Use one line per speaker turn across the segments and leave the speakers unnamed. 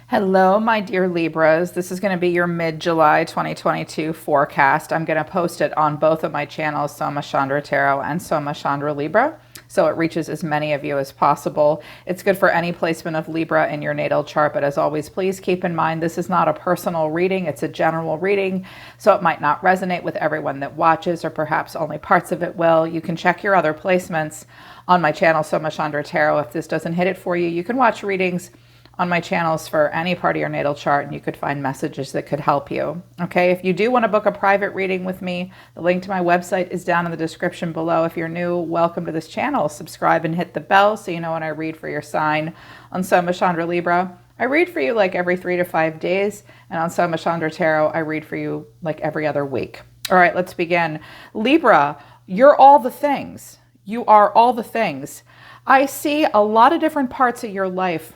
Hello, my dear Libras. This is going to be your mid-July 2022 forecast. I'm going to post it on both of my channels, Soma Chandra Tarot and Soma Chandra Libra, so it reaches as many of you as possible. It's good for any placement of Libra in your natal chart, but as always, please keep in mind this is not a personal reading. It's a general reading, so it might not resonate with everyone that watches, or perhaps only parts of it will. You can check your other placements on my channel, Soma Chandra Tarot. If this doesn't hit it for you, you can watch readings on my channels for any part of your natal chart, and you could find messages that could help you. Okay, if you do want to book a private reading with me, the link to my website is down in the description below. If you're new, welcome to this channel. Subscribe and hit the bell so you know when I read for your sign. On Soma Chandra Libra, I read for you like every 3 to 5 days, and on Soma Chandra Tarot, I read for you like every other week. All right, let's begin. Libra, you're all the things. You are all the things. I see a lot of different parts of your life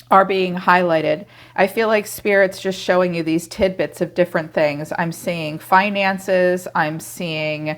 are being highlighted. I feel like Spirit's just showing you these tidbits of different things. I'm seeing finances. I'm seeing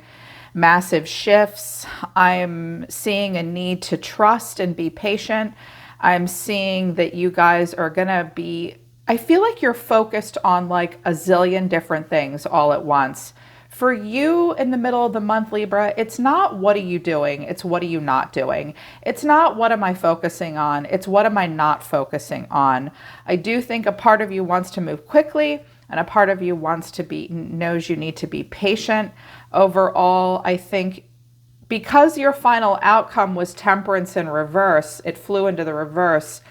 massive shifts. I'm seeing a need to trust and be patient. I'm seeing that you guys are going to be, I feel like you're focused on like a zillion different things all at once. For you in the middle of the month, Libra, it's not what are you doing, it's what are you not doing. It's not what am I focusing on, it's what am I not focusing on. I do think a part of you wants to move quickly, and a part of you knows you need to be patient. Overall, I think because your final outcome was Temperance in reverse, it flew into the reverse.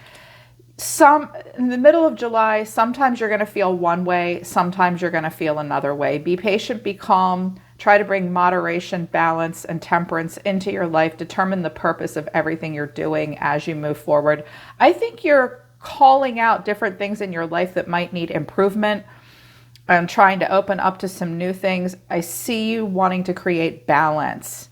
In the middle of July, sometimes you're going to feel one way, sometimes you're going to feel another way. Be patient, be calm, try to bring moderation, balance, and temperance into your life. Determine the purpose of everything you're doing as you move forward. I think you're calling out different things in your life that might need improvement. I'm trying to open up to some new things. I see you wanting to create balance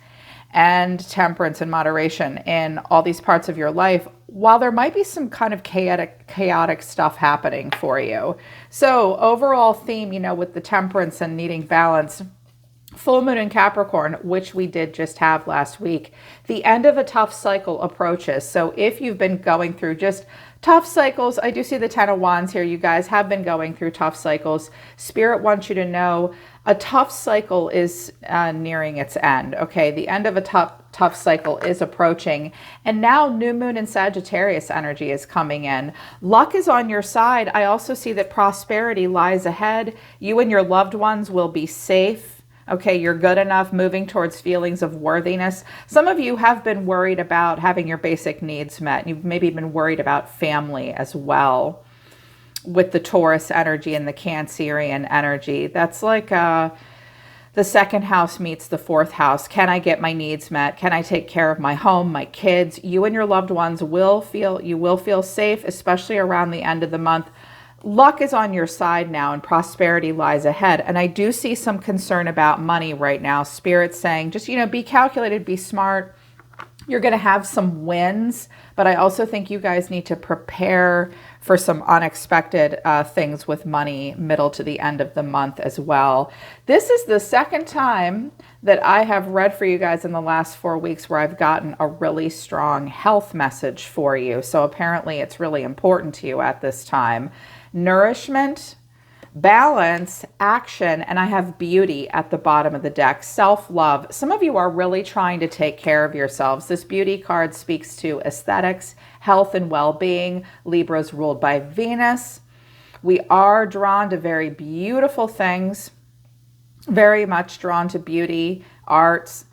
and temperance and moderation in all these parts of your life, while there might be some kind of chaotic stuff happening for you. So overall theme, with the temperance and needing balance, full moon in Capricorn, which we did just have last week, the end of a tough cycle approaches. So if you've been going through just tough cycles, I do see the 10 of Wands here. You guys have been going through tough cycles. Spirit wants you to know a tough cycle is nearing its end. Okay, the end of a tough cycle is approaching. And now new moon and Sagittarius energy is coming in. Luck is on your side. I also see that prosperity lies ahead. You and your loved ones will be safe. Okay, you're good enough, moving towards feelings of worthiness. Some of you have been worried about having your basic needs met. You've maybe been worried about family as well, with the Taurus energy and the Cancerian energy. That's like the second house meets the fourth house. Can I get my needs met? Can I take care of my home, my kids? You and your loved ones will feel safe, especially around the end of the month. Luck is on your side now and prosperity lies ahead. And I do see some concern about money right now. Spirit's saying just, be calculated, be smart. You're going to have some wins, but I also think you guys need to prepare for some unexpected things with money middle to the end of the month as well. This is the second time that I have read for you guys in the last 4 weeks where I've gotten a really strong health message for you. So apparently it's really important to you at this time. Nourishment, balance, action, and I have beauty at the bottom of the deck. Self-love. Some of you are really trying to take care of yourselves. This beauty card speaks to aesthetics, health, and well-being. Libra is ruled by Venus. We are drawn to very beautiful things, very much drawn to beauty, arts.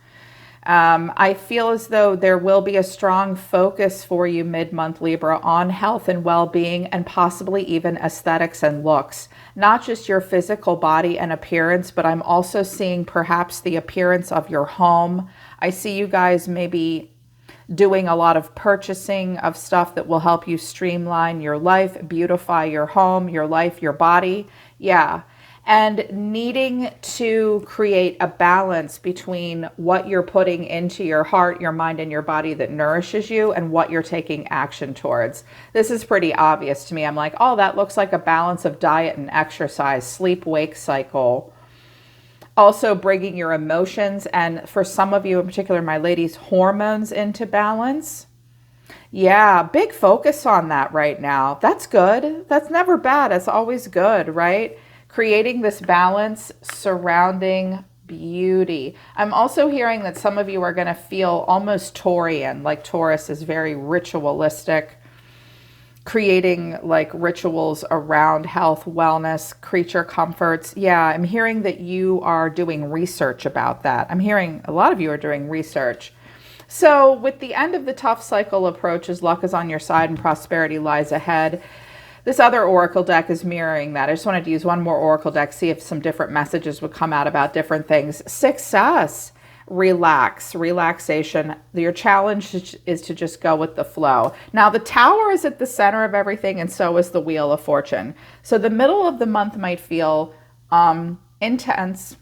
I feel as though there will be a strong focus for you mid-month, Libra, on health and well-being, and possibly even aesthetics and looks. Not just your physical body and appearance, but I'm also seeing perhaps the appearance of your home. I see you guys maybe doing a lot of purchasing of stuff that will help you streamline your life, beautify your home, your life, your body. Yeah. And needing to create a balance between what you're putting into your heart, your mind, and your body that nourishes you and what you're taking action towards. This is pretty obvious to me. I'm like, oh, that looks like a balance of diet and exercise, sleep-wake cycle. Also bringing your emotions, and for some of you in particular, my ladies, hormones into balance. Yeah, big focus on that right now. That's good. That's never bad. It's always good, right? Creating this balance surrounding beauty. I'm also hearing that some of you are going to feel almost Taurian, like Taurus is very ritualistic, creating like rituals around health, wellness, creature comforts. Yeah, I'm hearing that you are doing research about that. I'm hearing a lot of you are doing research. So with the end of the tough cycle approaches, luck is on your side and prosperity lies ahead. This other oracle deck is mirroring that. I just wanted to use one more oracle deck, see if some different messages would come out about different things. Success, relax, relaxation. Your challenge is to just go with the flow. Now the Tower is at the center of everything, and so is the Wheel of Fortune. So the middle of the month might feel intense,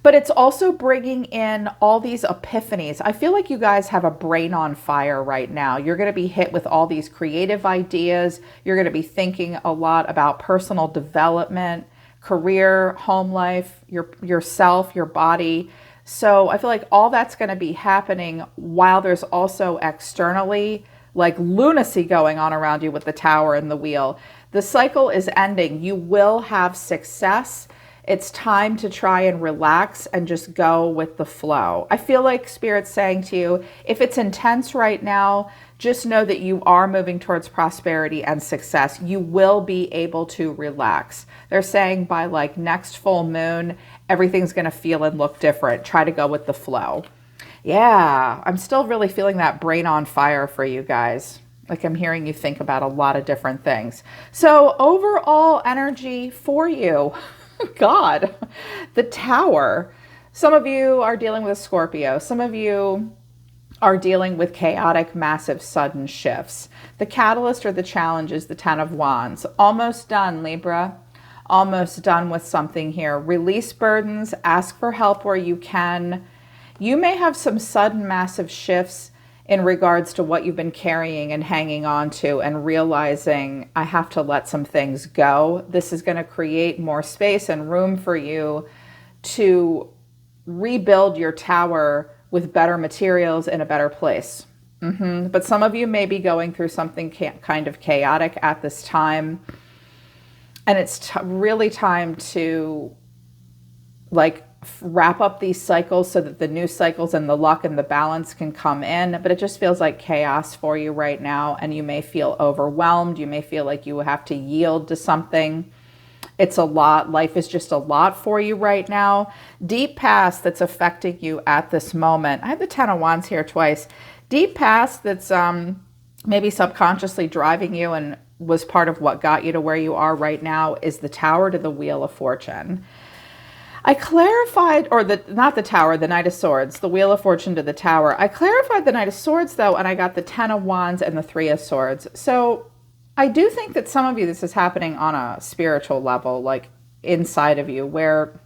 but it's also bringing in all these epiphanies. I feel like you guys have a brain on fire right now. You're going to be hit with all these creative ideas. You're going to be thinking a lot about personal development, career, home life, yourself, your body. So I feel like all that's going to be happening while there's also externally like lunacy going on around you with the Tower and the Wheel. The cycle is ending. You will have success. It's time to try and relax and just go with the flow. I feel like Spirit's saying to you, if it's intense right now, just know that you are moving towards prosperity and success. You will be able to relax. They're saying by like next full moon, everything's going to feel and look different. Try to go with the flow. Yeah, I'm still really feeling that brain on fire for you guys. Like I'm hearing you think about a lot of different things. So overall energy for you. God, the Tower. Some of you are dealing with Scorpio. Some of you are dealing with chaotic, massive, sudden shifts. The catalyst or the challenge is the Ten of Wands. Almost done, Libra. Almost done with something here. Release burdens. Ask for help where you can. You may have some sudden, massive shifts in regards to what you've been carrying and hanging on to and realizing I have to let some things go. This is going to create more space and room for you to rebuild your tower with better materials in a better place. But some of you may be going through something kind of chaotic at this time. And it's really time to like wrap up these cycles so that the new cycles and the luck and the balance can come in. But it just feels like chaos for you right now. And you may feel overwhelmed. You may feel like you have to yield to something. It's a lot. Life is just a lot for you right now. Deep past that's affecting you at this moment. I have the Ten of Wands here twice. Deep past that's maybe subconsciously driving you and was part of what got you to where you are right now is the Tower to the Wheel of Fortune. I clarified, or not the Tower, the Knight of Swords, the Wheel of Fortune to the Tower. I clarified the Knight of Swords, though, and I got the Ten of Wands and the Three of Swords. So I do think that some of you, this is happening on a spiritual level, like inside of you, where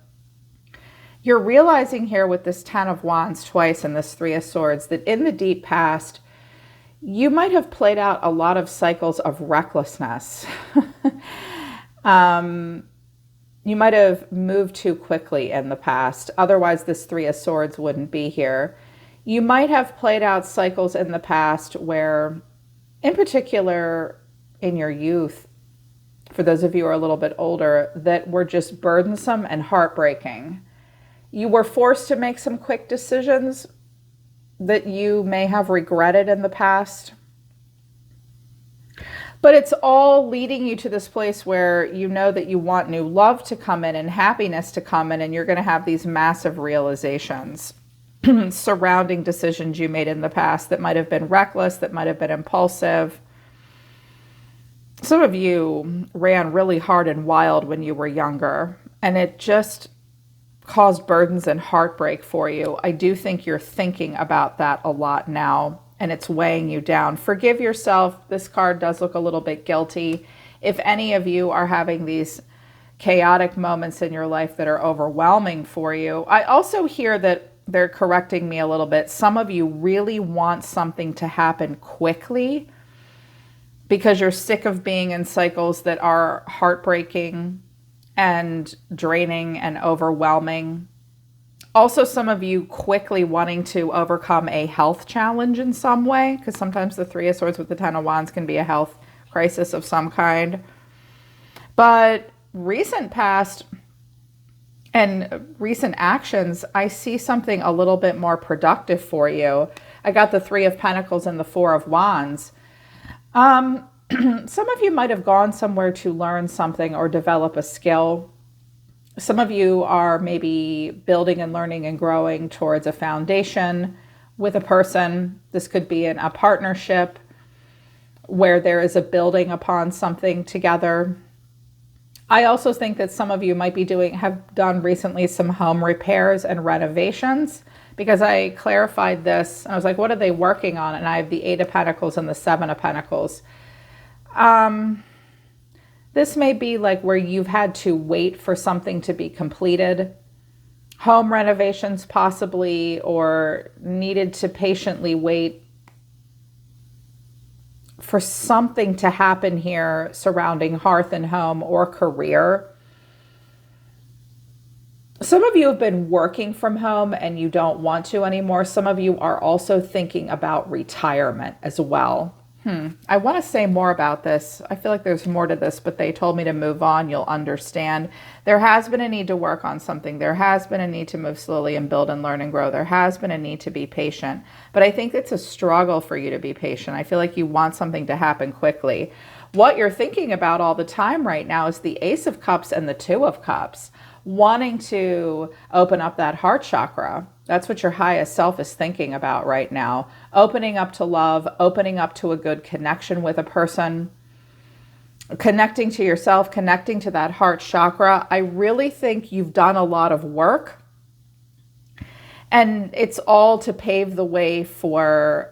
you're realizing here with this Ten of Wands twice and this Three of Swords that in the deep past, you might have played out a lot of cycles of recklessness. You might have moved too quickly in the past. Otherwise, this Three of Swords wouldn't be here. You might have played out cycles in the past where, in particular, in your youth, for those of you who are a little bit older, that were just burdensome and heartbreaking. You were forced to make some quick decisions that you may have regretted in the past. But it's all leading you to this place where you know that you want new love to come in and happiness to come in, and you're going to have these massive realizations surrounding decisions you made in the past that might have been reckless, that might have been impulsive. Some of you ran really hard and wild when you were younger, and it just caused burdens and heartbreak for you. I do think you're thinking about that a lot now, and it's weighing you down. Forgive yourself. This card does look a little bit guilty. If any of you are having these chaotic moments in your life that are overwhelming for you, I also hear that they're correcting me a little bit. Some of you really want something to happen quickly because you're sick of being in cycles that are heartbreaking and draining and overwhelming. Also, some of you quickly wanting to overcome a health challenge in some way, because sometimes the Three of Swords with the Ten of Wands can be a health crisis of some kind. But recent past and recent actions, I see something a little bit more productive for you. I got the Three of Pentacles and the Four of Wands. Some of you might have gone somewhere to learn something or develop a skill. Some of you are maybe building and learning and growing towards a foundation with a person. This could be in a partnership where there is a building upon something together. I also think that some of you might be have done recently some home repairs and renovations, because I clarified this. I was like, what are they working on? And I have the Eight of Pentacles and the Seven of Pentacles. This may be like where you've had to wait for something to be completed. Home renovations possibly, or needed to patiently wait for something to happen here surrounding hearth and home or career. Some of you have been working from home and you don't want to anymore. Some of you are also thinking about retirement as well. I want to say more about this. I feel like there's more to this, but they told me to move on. You'll understand. There has been a need to work on something. There has been a need to move slowly and build and learn and grow. There has been a need to be patient, but I think it's a struggle for you to be patient. I feel like you want something to happen quickly. What you're thinking about all the time right now is the Ace of Cups and the Two of Cups, wanting to open up that heart chakra. That's what your highest self is thinking about right now. Opening up to love, opening up to a good connection with a person, connecting to yourself, connecting to that heart chakra. I really think you've done a lot of work, and it's all to pave the way for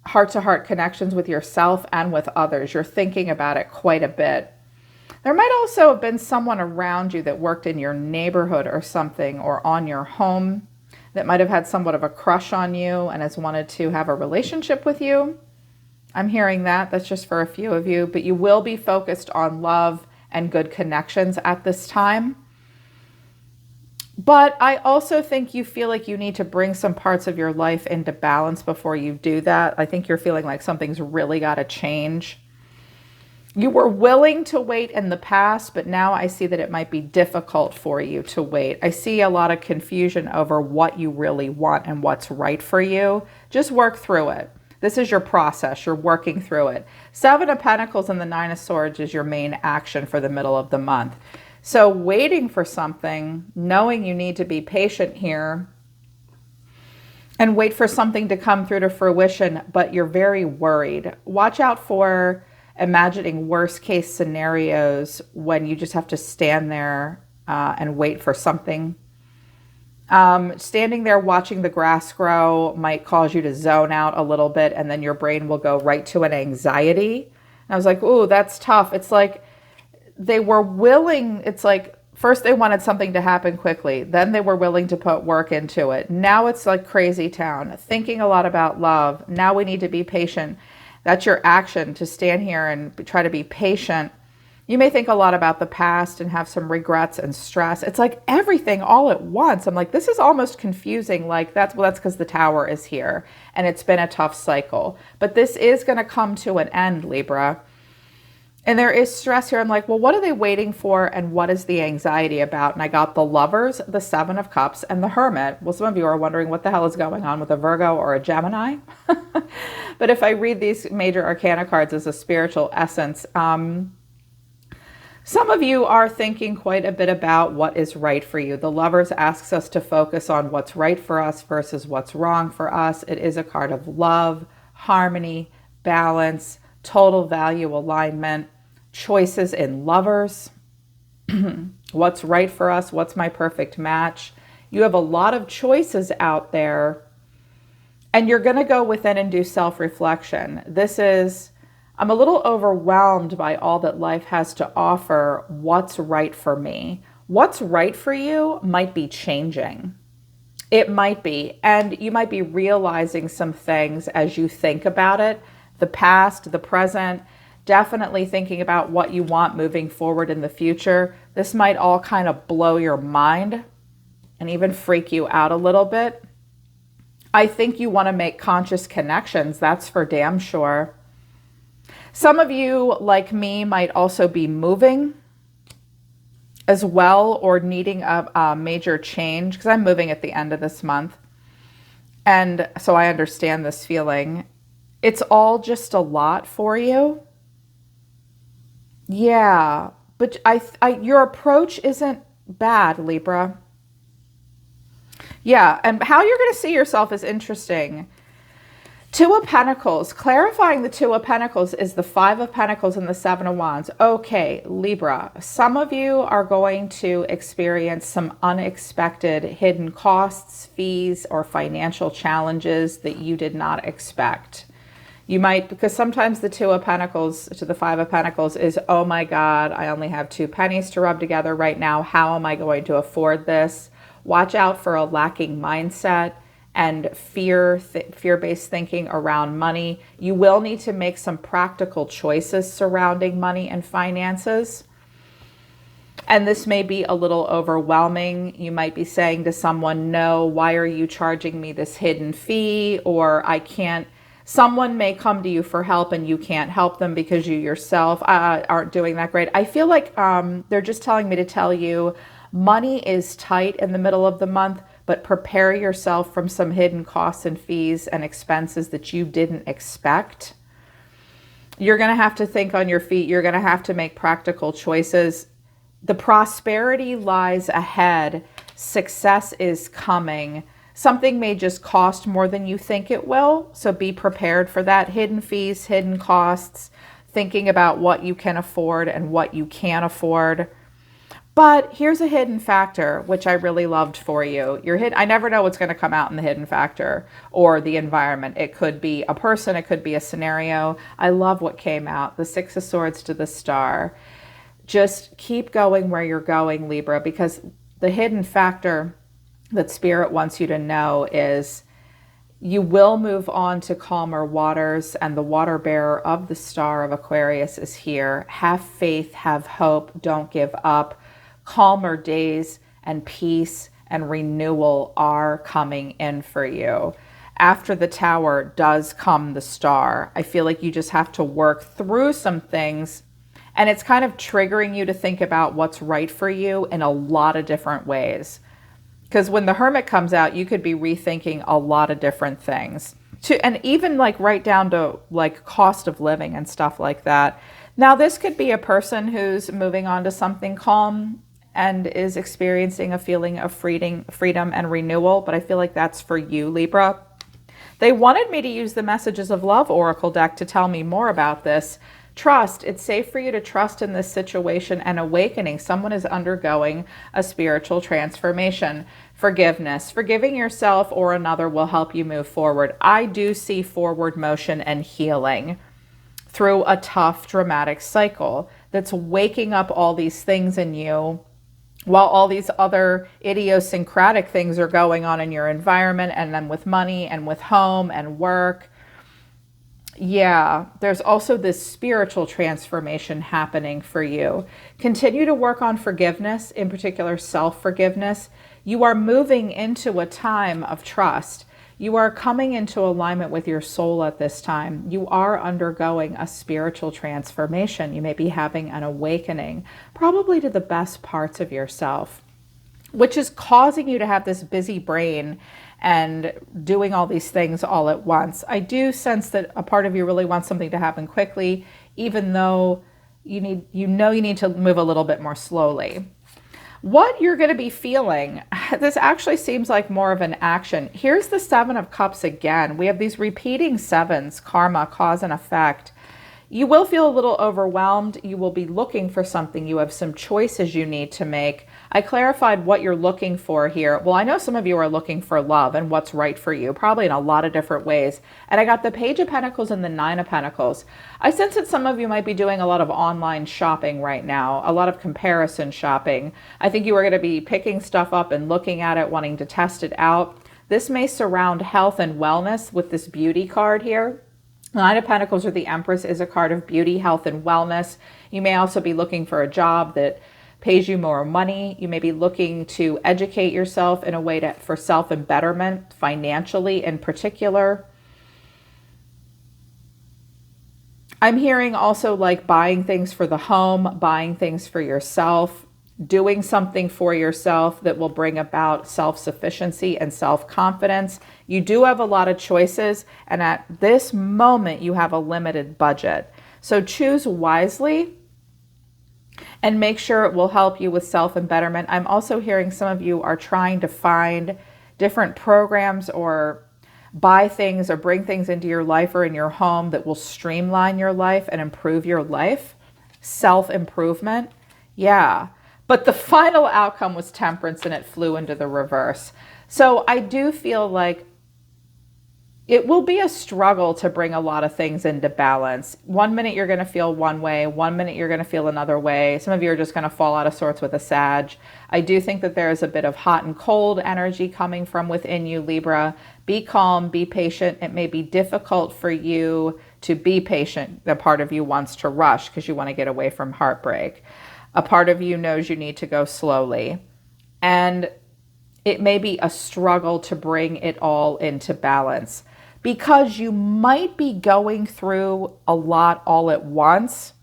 heart-to-heart connections with yourself and with others. You're thinking about it quite a bit. There might also have been someone around you that worked in your neighborhood or something, or on your home, that might have had somewhat of a crush on you and has wanted to have a relationship with you. I'm hearing that. That's just for a few of you, but you will be focused on love and good connections at this time. But I also think you feel like you need to bring some parts of your life into balance before you do that. I think you're feeling like something's really got to change. You were willing to wait in the past, but now I see that it might be difficult for you to wait. I see a lot of confusion over what you really want and what's right for you. Just work through it. This is your process. You're working through it. Seven of Pentacles and the Nine of Swords is your main action for the middle of the month. So waiting for something, knowing you need to be patient here and wait for something to come through to fruition, but you're very worried. Watch out for imagining worst case scenarios when you just have to stand there and wait for something. Standing there watching the grass grow might cause you to zone out a little bit, and then your brain will go right to an anxiety. And I was like, ooh, that's tough. It's like they were willing. It's like first they wanted something to happen quickly. Then they were willing to put work into it. Now it's like crazy town, thinking a lot about love. Now we need to be patient. That's your action, to stand here and try to be patient. You may think a lot about the past and have some regrets and stress. It's like everything all at once. I'm like, this is almost confusing. Like that's because the Tower is here and it's been a tough cycle. But this is going to come to an end, Libra. And there is stress here. I'm like, well, what are they waiting for and what is the anxiety about? And I got the Lovers, the Seven of Cups, and the Hermit. Well, some of you are wondering what the hell is going on with a Virgo or a Gemini. But if I read these major arcana cards as a spiritual essence, some of you are thinking quite a bit about what is right for you. The Lovers asks us to focus on what's right for us versus what's wrong for us. It is a card of love, harmony, balance, total value alignment, choices in lovers. What's right for us? What's my perfect match? You have a lot of choices out there, and you're going to go within and do self-reflection. I'm a little overwhelmed by all that life has to offer. What's right for me? What's right for you might be changing. It might be. And you might be realizing some things as you think about it. The past, the present, definitely thinking about what you want moving forward in the future. This might all kind of blow your mind and even freak you out a little bit. I think you want to make conscious connections. That's for damn sure. Some of you, like me, might also be moving as well, or needing a major change, because I'm moving at the end of this month. And so I understand this feeling. It's all just a lot for you. Yeah, but your approach isn't bad, Libra. Yeah, and how you're going to see yourself is interesting. Two of Pentacles, clarifying the Two of Pentacles is the Five of Pentacles and the Seven of Wands. Okay, Libra, some of you are going to experience some unexpected hidden costs, fees, or financial challenges that you did not expect. You might, because sometimes the Two of Pentacles to the Five of Pentacles is, oh my God, I only have 2 pennies to rub together right now. How am I going to afford this? Watch out for a lacking mindset and fear-based thinking around money. You will need to make some practical choices surrounding money and finances. And this may be a little overwhelming. You might be saying to someone, no, why are you charging me this hidden fee? Or I can't. Someone may come to you for help and you can't help them because you yourself aren't doing that great. I feel like they're just telling me to tell you money is tight in the middle of the month, but prepare yourself from some hidden costs and fees and expenses that you didn't expect. You're going to have to think on your feet. You're going to have to make practical choices. The prosperity lies ahead. Success is coming. Something may just cost more than you think it will, so be prepared for that. Hidden fees, hidden costs, thinking about what you can afford and what you can't afford. But here's a hidden factor, which I really loved for you. I never know what's going to come out in the hidden factor or the environment. It could be a person, it could be a scenario. I love what came out, the Six of Swords to the Star. Just keep going where you're going, Libra, because the hidden factor that Spirit wants you to know is you will move on to calmer waters, and the water bearer of the Star of Aquarius is here. Have faith, have hope, don't give up. Calmer days and peace and renewal are coming in for you. After the Tower does come the Star. I feel like you just have to work through some things, and it's kind of triggering you to think about what's right for you in a lot of different ways. Because when the Hermit comes out, you could be rethinking a lot of different things. And even like right down to like cost of living and stuff like that. Now, this could be a person who's moving on to something calm and is experiencing a feeling of freedom and renewal, but I feel like that's for you, Libra. They wanted me to use the Messages of Love Oracle deck to tell me more about this. Trust. It's safe for you to trust in this situation and awakening. Someone is undergoing a spiritual transformation. Forgiveness. Forgiving yourself or another will help you move forward. I do see forward motion and healing through a tough, dramatic cycle that's waking up all these things in you, while all these other idiosyncratic things are going on in your environment, and then with money and with home and work. Yeah, there's also this spiritual transformation happening for you. Continue to work on forgiveness, in particular self-forgiveness. You are moving into a time of trust. You are coming into alignment with your soul at this time. You are undergoing a spiritual transformation. You may be having an awakening, probably to the best parts of yourself, which is causing you to have this busy brain and doing all these things all at once. I do sense that a part of you really wants something to happen quickly, even though you need to move a little bit more slowly. What you're going to be feeling, this actually seems like more of an action. Here's the Seven of Cups again. We have these repeating sevens, karma, cause and effect. You will feel a little overwhelmed. You will be looking for something. You have some choices you need to make. I clarified what you're looking for here. Well, I know some of you are looking for love and what's right for you, probably in a lot of different ways. And I got the Page of Pentacles and the Nine of Pentacles. I sense that some of you might be doing a lot of online shopping right now, a lot of comparison shopping. I think you are going to be picking stuff up and looking at it, wanting to test it out. This may surround health and wellness with this beauty card here. The Nine of Pentacles or the Empress is a card of beauty, health, and wellness. You may also be looking for a job that pays you more money. You may be looking to educate yourself in a way for self and betterment, financially in particular. I'm hearing also like buying things for the home, buying things for yourself, doing something for yourself that will bring about self-sufficiency and self-confidence. You do have a lot of choices, and at this moment you have a limited budget. So choose wisely and make sure it will help you with self and betterment. I'm also hearing some of you are trying to find different programs or buy things or bring things into your life or in your home that will streamline your life and improve your life. Self-improvement. Yeah. But the final outcome was temperance, and it flew into the reverse. So I do feel like it will be a struggle to bring a lot of things into balance. 1 minute you're going to feel one way, 1 minute you're going to feel another way. Some of you are just going to fall out of sorts with a Sag. I do think that there is a bit of hot and cold energy coming from within you, Libra. Be calm, be patient. It may be difficult for you to be patient. The part of you wants to rush because you want to get away from heartbreak. A part of you knows you need to go slowly. And it may be a struggle to bring it all into balance because you might be going through a lot all at once.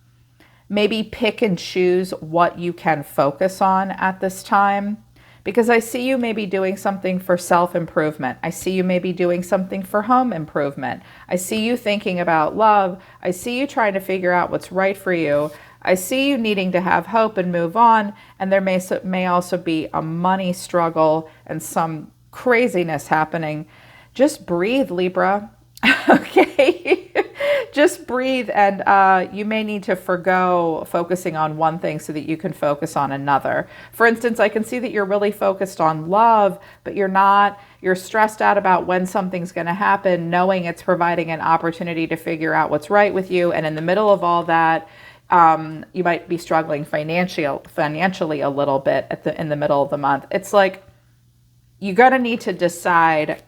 Maybe pick and choose what you can focus on at this time, because I see you maybe doing something for self-improvement. I see you maybe doing something for home improvement. I see you thinking about love. I see you trying to figure out what's right for you. I see you needing to have hope and move on, and there may also be a money struggle and some craziness happening. Just breathe, Libra. Okay? Just breathe, and you may need to forgo focusing on one thing so that you can focus on another. For instance, I can see that you're really focused on love, but you're not. You're stressed out about when something's going to happen, knowing it's providing an opportunity to figure out what's right with you, and in the middle of all that, you might be struggling financially a little bit in the middle of the month. It's like you're going to need to decide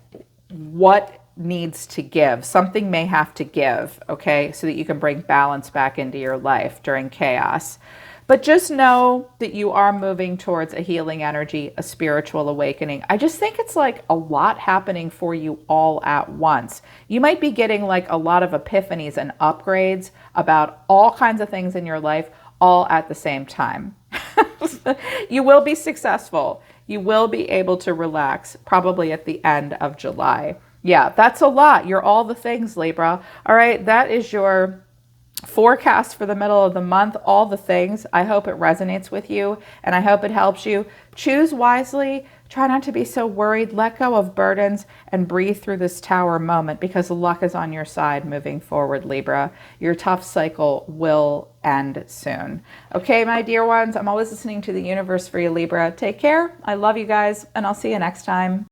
what needs to give. Something may have to give, okay, so that you can bring balance back into your life during chaos. But just know that you are moving towards a healing energy, a spiritual awakening. I just think it's like a lot happening for you all at once. You might be getting like a lot of epiphanies and upgrades about all kinds of things in your life all at the same time. You will be successful. You will be able to relax probably at the end of July. Yeah, that's a lot. You're all the things, Libra. All right, that is your forecast for the middle of the month, all the things. I hope it resonates with you, and I hope it helps you. Choose wisely. Try not to be so worried. Let go of burdens and breathe through this tower moment, because luck is on your side moving forward, Libra. Your tough cycle will end soon. Okay, my dear ones, I'm always listening to the universe for you, Libra. Take care. I love you guys, and I'll see you next time.